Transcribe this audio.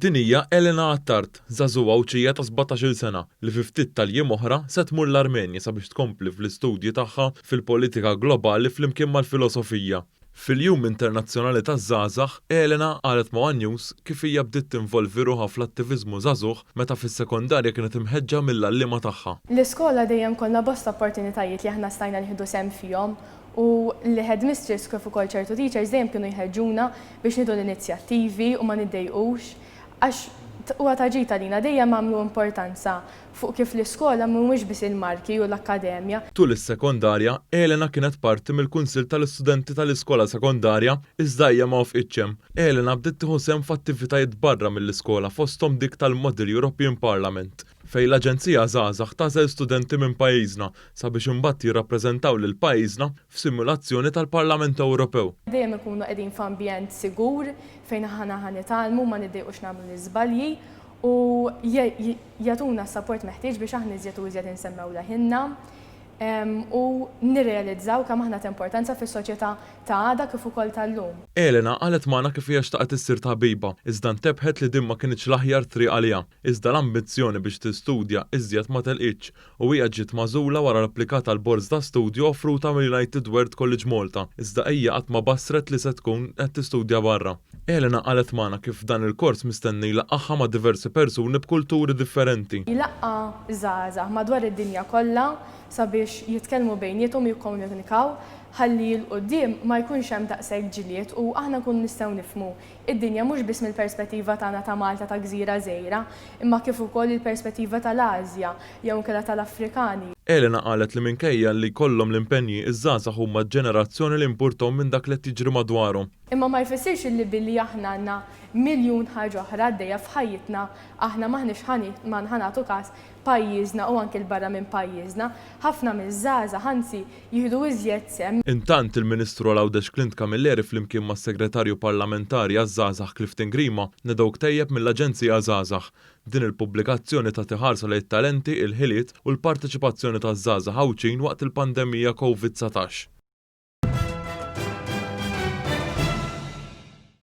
Din hija Elena Attart, żagħżugħa Awċija ta' 17-il sena li fi ftit tal-jiem oħra se tmur l-Armenja sabiex tkompli fl-istudji tagħha fil-politika globali flimkien mal-filosofija. Fil-Jum Internazzjonali taż-Żgħażagħ, Elena qalet ma' News kif hija bdiet tinvolvi ruħha fl-attiviżmu żagħżugħ meta fis-sekondarja kienet imħeġġa mill-għalliema tagħha. L-iskola dejjem kollha bosta opportunitajiet li aħna stajna nieħdu sehem fihom u li headmistress kif ukoll ċertu teachers dejjem kienu jħeġġuna biex nieħdu l-inizjattivi u ma niddejqux għax huwa taġita lina dejjem għamlu importanza fuq kif l-iskola mhumiex biss il-marki u l-akkademja. Tul is-sekondarja, Elena kienet parti mill-Kunsill tal-Istudenti tal-Iskola Sekondarja iżda hija ma wafqitx. Elena bdiet tieħu sehem f'attivitajiet barra mill-iskola fosthom dik tal-Model European Parliament fejn l-Aġenzija Żgħażagħ tażel studenti minn pajjiżna sabiex imbagħad jirrappreżentaw lil pajjiżna f'simulazzjoni tal-Parlament Ewropew. Dejjem ikunu qegħdin f'ambjent sigur fejn aħna ħanitalmu ma niddejqux nagħmlu l-iżbalji u jagħtuna s-support meħtieġ biex aħna iżjed u iżjed insemmew leħinna u nirrealizzaw kemm aħna ta' importanza fis-soċjetà ta' għada kif ukoll tal-lum. Elena qalet magħna kif hija xtaqet issir tabiba, iżda ntebħet li din ma kienx l-aħjar triq għaliha. Iżda l-ambizzjoni biex tistudja iżjed ma telqitx u hija ġiet magħżula wara l-applikat għal borż ta' studju offruta mill-United World College Malta, iżda hija qatt ma bassret li se tkun qed tistudja barra. Elena qalet magħna kif dan il-kors mistenni jlaqqaha ma' diversi persuni b'kulturi differenti. Jilaqqa żgħażagħ madwar id-dinja kollha sabiex jitkellmu bejniethom jikkomunikaw ħalli l-qudiem ma jkunx hemm daqshekk ġilied u aħna nkunu nistgħu nifhmu id-dinja mhux biss mill-perspettiva tagħna ta' Malta ta' gżira żgħira, imma kif ukoll il-perspettiva tal-Asja jew inkella tal-Afrikani. Elena qalet li minkejja li jkollhom l-impenji iż-żgħażagħ huma ġenerazzjoni li importom minn dak li qed jiġri madwarhom. Imma ma jfissirx li billi aħna għandna miljun ħaġa oħra għaddejja f'ħajjitna aħna maħniex ma nħanatu każ pajjiżna u anke l-barra minn pajjiżna, ħafna miż-żgħażagħ ħansi jieħdu iżjed sehem. Intant il-Ministru Lawdex Klint Kamilleri flimkien mas-Segretarju Parlamentari għaż-Żgħażagħ Clifton Grima nedew ktejjeb mill-Aġenzija Żgħażagħ. Din il-pubblikazzjoni ta' tiħarsa lejn talenti, il-ħiliet u l-parteċipazzjoni taż-żgħażagħ Awċin waqt il-pandemija COVID-19.